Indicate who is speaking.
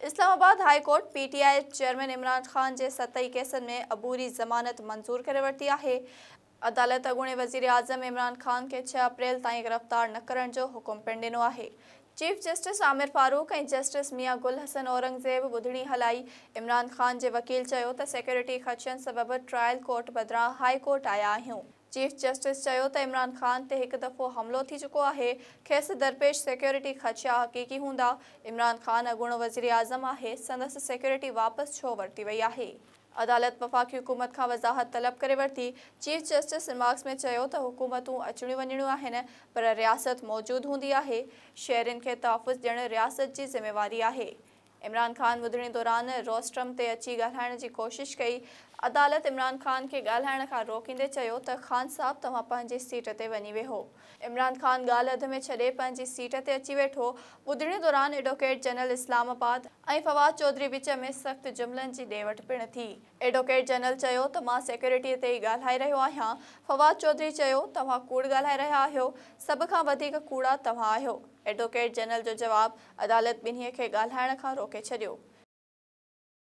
Speaker 1: Islamabad high court PTI chairman Imran Khan के 27 केसनि में अबूरी ज़मानत मंजूर करे वरिती आहे। अदालत अॻूणे वज़ीर आज़म इमरान खान के 6 अप्रैल ताईं गिरफ़्तार न करण जो हुकुम पिणु ॾिनो आहे। चीफ जस्टिस आमिर फारूक ऐं जस्टिस मियां गुल हसन औरंगज़ेब ॿुधणी हलाई। इमरान खान जे वकील चयो त सिक्योरिटी ख़दशनि सबबि ट्रायल कोर्ट बदिरां हाई कोर्ट आया आहियूं। चीफ जस्टिस चयो त इमरान खान ते हिकु दफ़ो हमलो थी चुको आहे। खेसि दरपेश सिक्योरिटी ख़दशा हक़ीक़ी हूंदा। इमरान खान अॻूणो वज़ीर आज़म आहे, संदसि सिक्योरिटी वापसि छो वरिती वई आहे। अदालत वफ़ाक़ी हुकूमत खां वज़ाहत तलब करे वरिती। चीफ जस्टिस रिमार्क्स में चयो त हुकूमतूं अचणियूं वञणियूं आहिनि, पर रियासत मौजूदु हूंदी आहे। शहरियुनि खे तहफ़्फ़ुज़ ॾियणु रियासत जी ज़िम्मेवारी आहे। इमरान खान ॿुधणी दौरान रोस्ट्रम ते अची ॻाल्हाइण जी कोशिशि कई। अदालत इमरान खान खे ॻाल्हाइण खां रोकींदे चयो त ख़ान साहब तव्हां पंहिंजी सीट ते वञी वेहो। इमरान खान ॻाल्हि अध में छॾे पंहिंजी सीट ते अची वेठो। ॿुधणी दौरान एडवोकेट जनरल इस्लामाबाद ऐं फवाद चौधरी विच में सख़्त जुमिलनि जी ॾे वठि पिणु थी। एडवोकेट जनरल चयो त मां सिक्योरिटीअ ते ई ॻाल्हाए रहियो आहियां। फवाद चौधरी चयो तव्हां कूड़ ॻाल्हाए रहिया आहियो, सभ खां वधीक कूड़ा तव्हां आहियो। एडवोकेट जनरल जो जवाबु, अदालत ॿिन्हीअ खे ॻाल्हाइण खां रोके छॾियो।